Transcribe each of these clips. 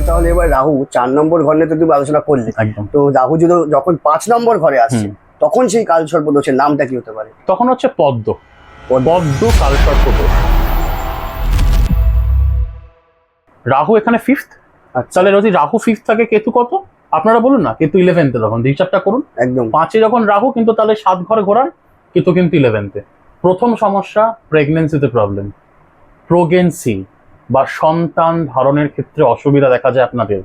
তাহলে এবার রাহু 4 নম্বর ঘর নিয়ে তো তুমি আলোচনা করলে, একদম। তো রাহু যদি যখন 5 নম্বর ঘরে আসছে তখন সেই কালসর্প দোষের নামটা কি হতে পারে? তখন হচ্ছে পদ্ম কালসর্প দোষ। রাহু এখানে 5th। তাহলে যদি রাহু 5th থাকে, কেতু কত আপনারা বলুন না? কেতু 11th। তখন হিসাবটা করুন। একদম 5-এ যখন রাহু, কিন্তু তাহলে 7 ঘর ঘোরান, কেতু কিন্তু 11th। প্রথম সমস্যা প্রেগনেন্সিতে প্রবলেম, প্রোগেন্সি বা সন্তান ধারণের ক্ষেত্রে অসুবিধা দেখা যায় আপনাদের।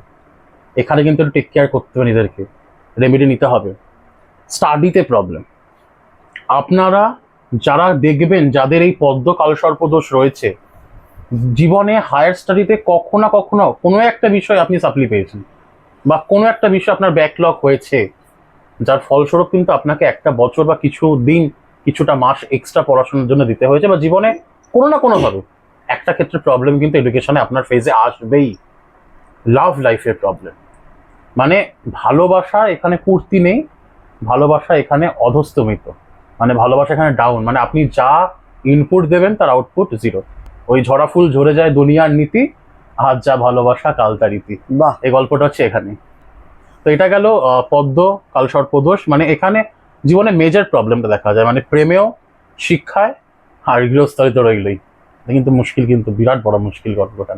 এখানে কিন্তু একটু টেক কেয়ার করতে হবে, নিজেদেরকে রেমেডি নিতে হবে। স্টাডিতে প্রবলেম, আপনারা যারা দেখবেন যাদের এই পদ্ম কালসর্প দোষ রয়েছে, জীবনে হায়ার স্টাডিতে কখনো না কখনো কোনো একটা বিষয় আপনি সাপ্লি পেয়েছেন বা কোনো একটা বিষয় আপনার ব্যাকলগ হয়েছে, যার ফলস্বরূপ কিন্তু আপনাকে একটা বছর বা কিছু দিন, কিছুটা মাস এক্সট্রা পড়াশোনার জন্য দিতে হয়েছে, বা জীবনে কোনো না কোনোভাবে একটা ক্ষেত্রে প্রবলেম কিন্তু এডুকেশনে আপনার ফেজে আসবেই। লাভ লাইফের প্রবলেম, মানে ভালোবাসা এখানে পূর্তি নেই, ভালোবাসা এখানে অধস্তমিত, মানে ভালোবাসা এখানে ডাউন, মানে আপনি যা ইনপুট দেবেন তার আউটপুট 0। ওই ঝরা ফুল ঝরে যায় দুনিয়ার নীতি, আজ যা ভালোবাসা কাল তার রীতি। বাহ, এই গল্পটা হচ্ছে এখানে। তো এটা গেল পদ্ম কালসর্প দোষ। মানে এখানে জীবনে মেজর প্রবলেমটা দেখা যায়, মানে প্রেমেও, শিক্ষায়, আর গৃহস্থলে তো রইলই। কিন্তু মুশকিল, কিন্তু বিরাট বড় মুশকিল গল্পটা।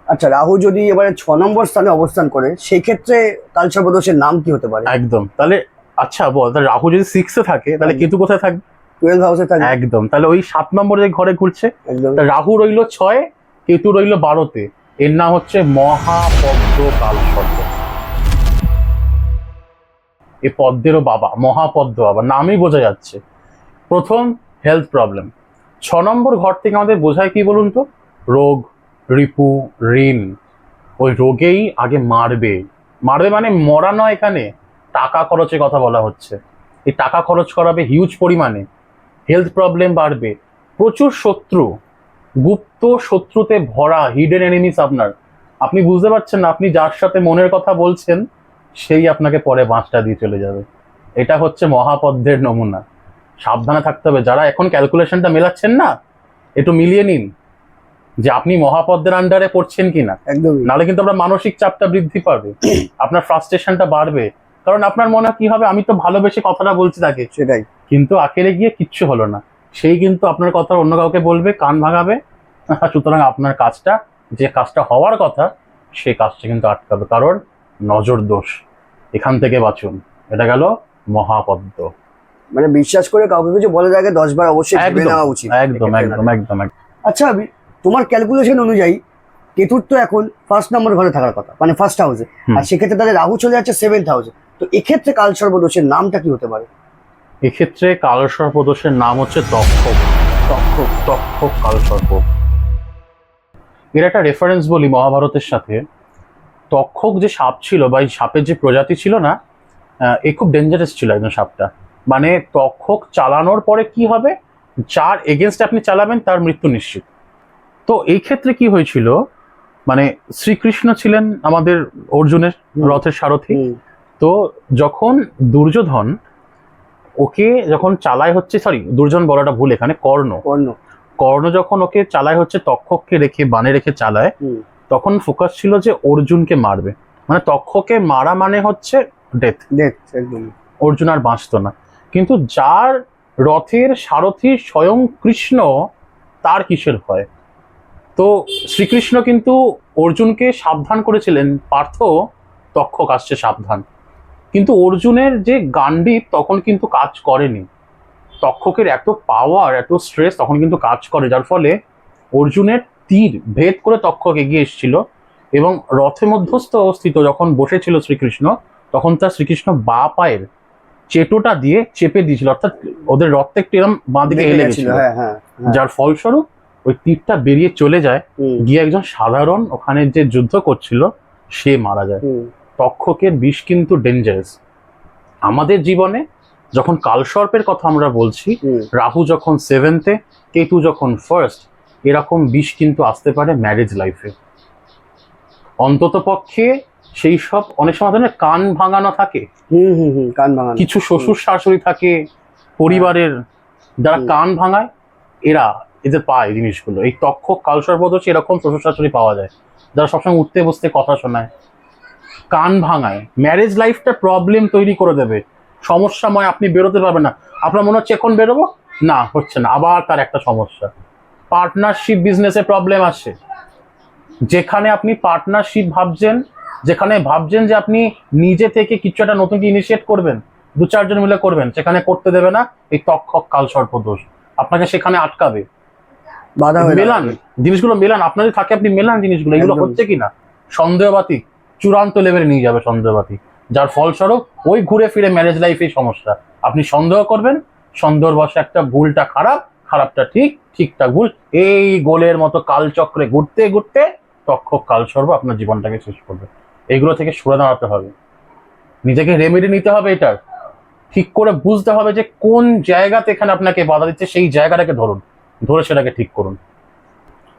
আচ্ছা, রাহু যদি এবারে 6 নম্বর স্থানে অবস্থান করে সেই ক্ষেত্রে কালসর্প দোষের নাম কি হতে পারে? একদম। তাহলে আচ্ছা বল, তাহলে রাহু যদি 6-এ থাকে তাহলে কেতু কোথায় থাকবে? 12 হাউসে থাকে। একদম। তাহলে ওই 7 নম্বরে ঘরে ঘুরছে, একদম রাহু রইল 6-এ, কেতু রইল 12-তে। এর নাম হচ্ছে মহাপদ্ম কালসর্প। এই পদ্মেরও বাবা, মহাপদ্ম বাবা, নামই বোঝা যাচ্ছে। প্রথম হেলথ প্রবলেম। 6 নম্বর ঘর থেকে আমাদের বোঝায় কি বলুন তো? রোগ, রিপু, ঋণ। ওই রোগেই আগে মারবে মানে মরা নয়, এখানে টাকা খরচের কথা বলা হচ্ছে। এই টাকা খরচ করাবে হিউজ পরিমাণে, হেলথ প্রবলেম বাড়বে, প্রচুর শত্রু, গুপ্ত শত্রুতে ভরা, হিডেন এনিমিস আপনার। আপনি বুঝতে পারছেন না, আপনি যার সাথে মনের কথা বলছেন সেই আপনাকে পরে বাঁশটা দিয়ে চলে যাবে। এটা হচ্ছে মহাপদ্মের নমুনা। সাবধানে থাকতে হবে। যারা এখন ক্যালকুলেশনটা মেলাচ্ছেন না, একটু মিলিয়ে নিন যে আপনি মহাপদ্মের আন্ডারে পড়ছেন কিনা। একদমই। নাহলে কিন্তু আপনার মানসিক চাপটা বৃদ্ধি পাবে, আপনার ফ্রাস্ট্রেশনটা বাড়বে। কারণ আপনার মনে কি হবে, আমি তো ভালোবেসে কথাটা বলছি তাকে, সেটাই। কিন্তু আখেরে গিয়ে কিচ্ছু হলো না। সেই কিন্তু আপনার কথা অন্য কাউকে বলবে, কান ভাঙাবে। সুতরাং আপনার কাজটা, যে কাজটা হওয়ার কথা, সেই কাজটা কিন্তু আটকাবে, কারণ নজর দোষ। এখান থেকে বাঁচুন। এটা গেল মহাপদ্ম। মানে বিশ্বাস করে কাউকে কিছু বলে থাকে 10 বার অবশ্যই ভেবে নেওয়া উচিত। একদম একদম একদম একদম। আচ্ছা, তোমার ক্যালকুলেশন অনুযায়ী কেতুর তো এখন 1st নম্বর ঘরে থাকার কথা, মানে ফার্স্ট হাউসে, আর সেক্ষেত্রে তাহলে রাহু চলে যাচ্ছে 7th হাউসে। তো এক্ষেত্রে কালসর্প দোষের নামটা কি হতে পারে? এক্ষেত্রে কালসর্প দোষের নাম হচ্ছে তক্ষক। তক্ষক কালসর্প। এর একটা রেফারেন্স বলি মহাভারতের সাথে। তক্ষক যে সাপ ছিল, বা এই সাপের যে প্রজাতি ছিল না, এ খুব ডেঞ্জারাস ছিল একদম সাপটা। মানে তক্ষক চালানোর পরে কি হবে, যার এগেনস্টে আপনি চালাবেন তার মৃত্যু নিশ্চিত। তো এই ক্ষেত্রে কি হয়েছিল, মানে শ্রীকৃষ্ণ ছিলেন আমাদের অর্জুনের রথের সারথি। তো যখন দুর্যোধন ওকে যখন চালায় হচ্ছে, সরি দুর্যোধন বলাটা ভুল, এখানে কর্ণ যখন ওকে চালায় হচ্ছে তক্ষককে রেখে, বানে রেখে চালায়, তখন ফোকাস ছিল যে অর্জুনকে মারবে। মানে তক্ষকে মারা মানে হচ্ছে ডেথ। অর্জুন আর বাঁচত না। কিন্তু যার রথের সারথি স্বয়ং কৃষ্ণ, তার কিসের ভয়? তো শ্রীকৃষ্ণ কিন্তু অর্জুনকে সাবধান করেছিলেন, পার্থ তক্ষক আসছে সাবধান। কিন্তু অর্জুনের যে গান্ডীব তখন কিন্তু কাজ করেনি। তক্ষকের এত পাওয়ার, এত স্ট্রেস তখন কিন্তু কাজ করে, যার ফলে অর্জুনের তীর ভেদ করে তক্ষক এগিয়ে এসেছিল। এবং রথে মধ্যস্থ অবস্থিত যখন বসেছিল শ্রীকৃষ্ণ, তখন তার শ্রীকৃষ্ণ বা পায়ের চেটোটা দিয়ে চেপে দিয়েছিল, অর্থাৎ ওদের রথটা একটু এরকম বাঁ দিকে এলে গেছিল, যার ফলস্বরূপ ওই তীরটা বেরিয়ে চলে যায়, গিয়ে একজন সাধারণ ওখানে যে যুদ্ধ করছিল সে মারা যায়। তক্ষকের বিষ কিন্তু ডেঞ্জারাস। আমাদের জীবনে যখন কালসর্পের কথা আমরা বলছি, রাহু যখন 7th-এ, কেতু যখন 1st, এরকম বিষ কিন্তু আসতে পারে ম্যারেজ লাইফে। অন্তত পক্ষে সেই সব অনেক সময় ধরনের কান ভাঙানো থাকে, কিছু শ্বশুর শাশুড়ি থাকে পরিবারের, যারা কান ভাঙায়, এদের পায় জিনিসগুলো। এই তক্ষক কালসর্প দোষে এরকম শ্বশুর শাশুড়ি পাওয়া যায়। যারা সবসময় উঠতে বসতে কথা শোনায়, কান ভাঙায়, ম্যারেজ লাইফটা প্রবলেম তৈরি করে দেবে, সমস্যাময়, আপনি বেরোতে পারবেন না। আপনার মনে হচ্ছে এখন বেরোবো, না হচ্ছে না, আবার তার একটা সমস্যা। পার্টনারশিপ বিজনেসে প্রবলেম আসে, যেখানে আপনি পার্টনারশিপ ভাবছেন, যেখানে ভাবছেন যে আপনি নিজে থেকে কিছু একটা নতুন ইনিশিয়েট করবেন, 2-4 জন মিলে করবেন, সেখানে করতে দেবে না এই তক্ষক কালসর্প দোষ, আপনাকে সেখানে আটকাবে। বাধা হয়ে মেলান জিনিসগুলো, মেলান, আপনাদের থাকে, আপনি মেলান জিনিসগুলো, এগুলো একদম। হচ্ছে কিনা। সন্দেহবাতী চূড়ান্ত লেভেলে নিয়ে যাবে সন্দেহবাতী, যার ফলস্বরূপ ওই ঘুরে ফিরে ম্যারেজ লাইফেই সমস্যা। আপনি সন্দেহ করবেন, সন্দেহর বশে একটা ভুলটা খারাপ, খারাপটা ঠিক, ঠিকটা ভুল, এই গোলের মতো কালচক্রে ঘুরতে ঘুরতে তক্ষক কালসর্প আপনার জীবনটাকে শেষ করবে। এইগুলো থেকে সরে দাঁড়াতে হবে, নিজেকে রেমেডি নিতে হবে, এটার ঠিক করে বুঝতে হবে যে কোন জায়গাতে এখানে আপনাকে বাধা দিচ্ছে, সেই জায়গাটাকে ধরুন, ধরে সেটাকে ঠিক করুন।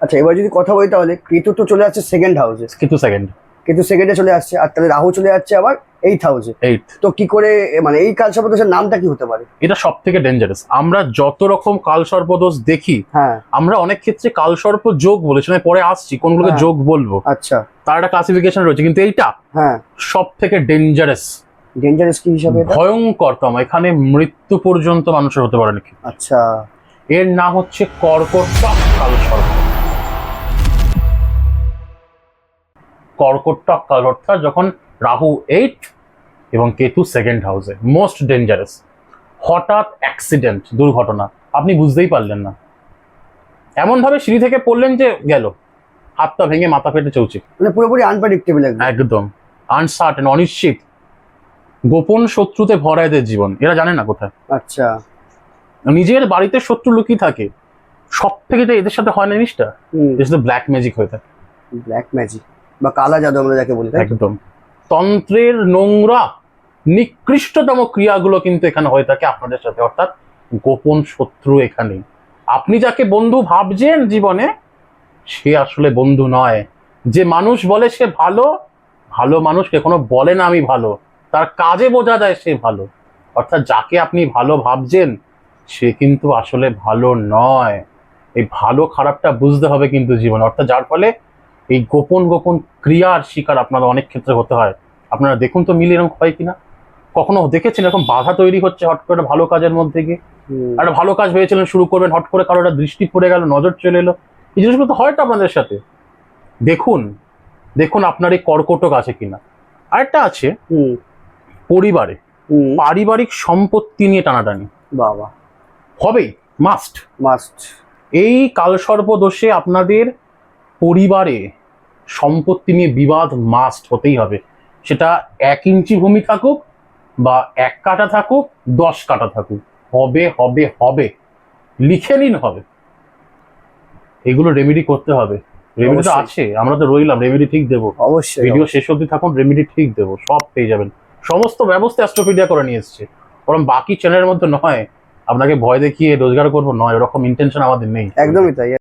আচ্ছা, এবার যদি কথা বলি তাহলে কেতু তো চলে যাচ্ছে সেকেন্ড হাউসে, কিন্তু সেকেন্ড কেতু সেকেন্ডে চলে আসছে, আর তাহলে রাহু চলে যাচ্ছে আবার 8th হাউসে। 8th, তো কি করে মানে এই কালসর্প দোষের নামটা কি হতে পারে? এটা সব থেকে ডেঞ্জারাস। আমরা যত রকম কালসর্পদোষ দেখি, হ্যাঁ। আমরা অনেক ক্ষেত্রে কালসর্প যোগ বলে, সেখানে পরে আসছি কোনগুলোকে হ্যাঁ। যোগ বলবো, আচ্ছা। তার একটা ক্লাসিফিকেশন রয়েছে, কিন্তু এইটা হ্যাঁ। সব থেকে ডেঞ্জারাস, ডেঞ্জারাস কি হিসাবে এটা? ভয়ঙ্করতম, এখানে মৃত্যু পর্যন্ত মানুষের হতে পারে নাকি। আচ্ছা। এর নাম হচ্ছে কর্কটক কালসর্প। কর্কটক কাল অর্থাৎ যখন রাহু 8 এবং কেতু সেকেন্ড হাউসে, মোস্ট ডেঞ্জারাস। হঠাৎ অ্যাক্সিডেন্ট, দুর্ঘটনা, আপনি বুঝতেই পারলেন না, এমন ভাবে সিঁড়ি থেকে পড়লেন যে গেল, হাতটা ভেঙে মাথা ফেটে চৌচি, মানে পুরোপুরি আনপ্রেডিক্টেবল একদম। একদম আনসার্টেন, অনিশ্চিত। গোপন শত্রুতে ভরা এদের জীবন, এরা জানে না কোথায়। আচ্ছা। নিজের বাড়িতে শত্রু লুকিয়ে থাকে, সব থেকে যে এদের সাথে হয় না জিনিসটা, এর সাথে ব্ল্যাক ম্যাজিক হয়ে থাকে, ব্ল্যাক ম্যাজিক বা কালা জাদু আমরা যাকে বলি, তাই তো? একদম। তন্ত্রের নোংরা নিকৃষ্টতম ক্রিয়াগুলো কিন্তু এখানে হয়ে থাকে আপনাদের সাথে, অর্থাৎ গোপন শত্রু এখানে। আপনি যাকে বন্ধু ভাবছেন জীবনে, সে আসলে বন্ধু নয়। যে মানুষ বলে সে ভালো, ভালো মানুষ কখনো বলে না আমি ভালো, তার কাজে বোঝা যায় সে ভালো। অর্থাৎ যাকে আপনি ভালো ভাবছেন, সে কিন্তু আসলে ভালো নয়। এই ভালো খারাপটা বুঝতে হবে কিন্তু জীবনে, অর্থাৎ যার ফলে এই গোপন গোপন ক্রিয়ার শিকার আপনারা অনেক ক্ষেত্রে হতে হয়। আপনারা দেখুন তো মিলে এরকম হয় কিনা, কখনো দেখেছেন এরকম বাধা তৈরি হচ্ছে হট করে ভালো কাজের মধ্যে গিয়ে? একটা ভালো কাজ ভেবেছিলেন শুরু করবেন, হট করে কারো একটা দৃষ্টি পড়ে গেল, নজর চলে এলো, এই জিনিসগুলো তো হয় তো আপনাদের সাথে। দেখুন, দেখুন আপনার এই কর্কটক আছে কিনা। আরেকটা আছে পরিবারে, পারিবারিক সম্পত্তি নিয়ে টানাটানি, বাবা, হবেই, মাস্ট মাস্ট। এই কালসর্প দোষে আপনাদের পরিবারে সম্পত্তি নিয়ে বিবাদ মাস্ট হতেই হবে। সেটা 1 ইঞ্চি ভূমি থাকুক বা 1 কাঠা থাকুক, 10 কাঠা থাকুক, হবে হবে হবে, লিখে নিন হবে। এগুলো রেমেডি করতে হবে, রেমেডি তো অবশ্যই। আছে, আমরা তো রইলাম, রেমেডি ঠিক দেবো। অবশ্যই। ভিডিও শেষ অবধি থাকুন, রেমেডি ঠিক দেবো, সব পেয়ে যাবেন। সমস্ত ব্যবস্থা অ্যাস্ট্রোপিডিয়া করে নিয়ে এসছে, কারণ বাকি চ্যানেলের মধ্যে নয় আপনাকে ভয় দেখিয়ে রোজগার করবো, নয়, ওরকম ইন্টেনশন আমাদের নেই। একদমই তাই।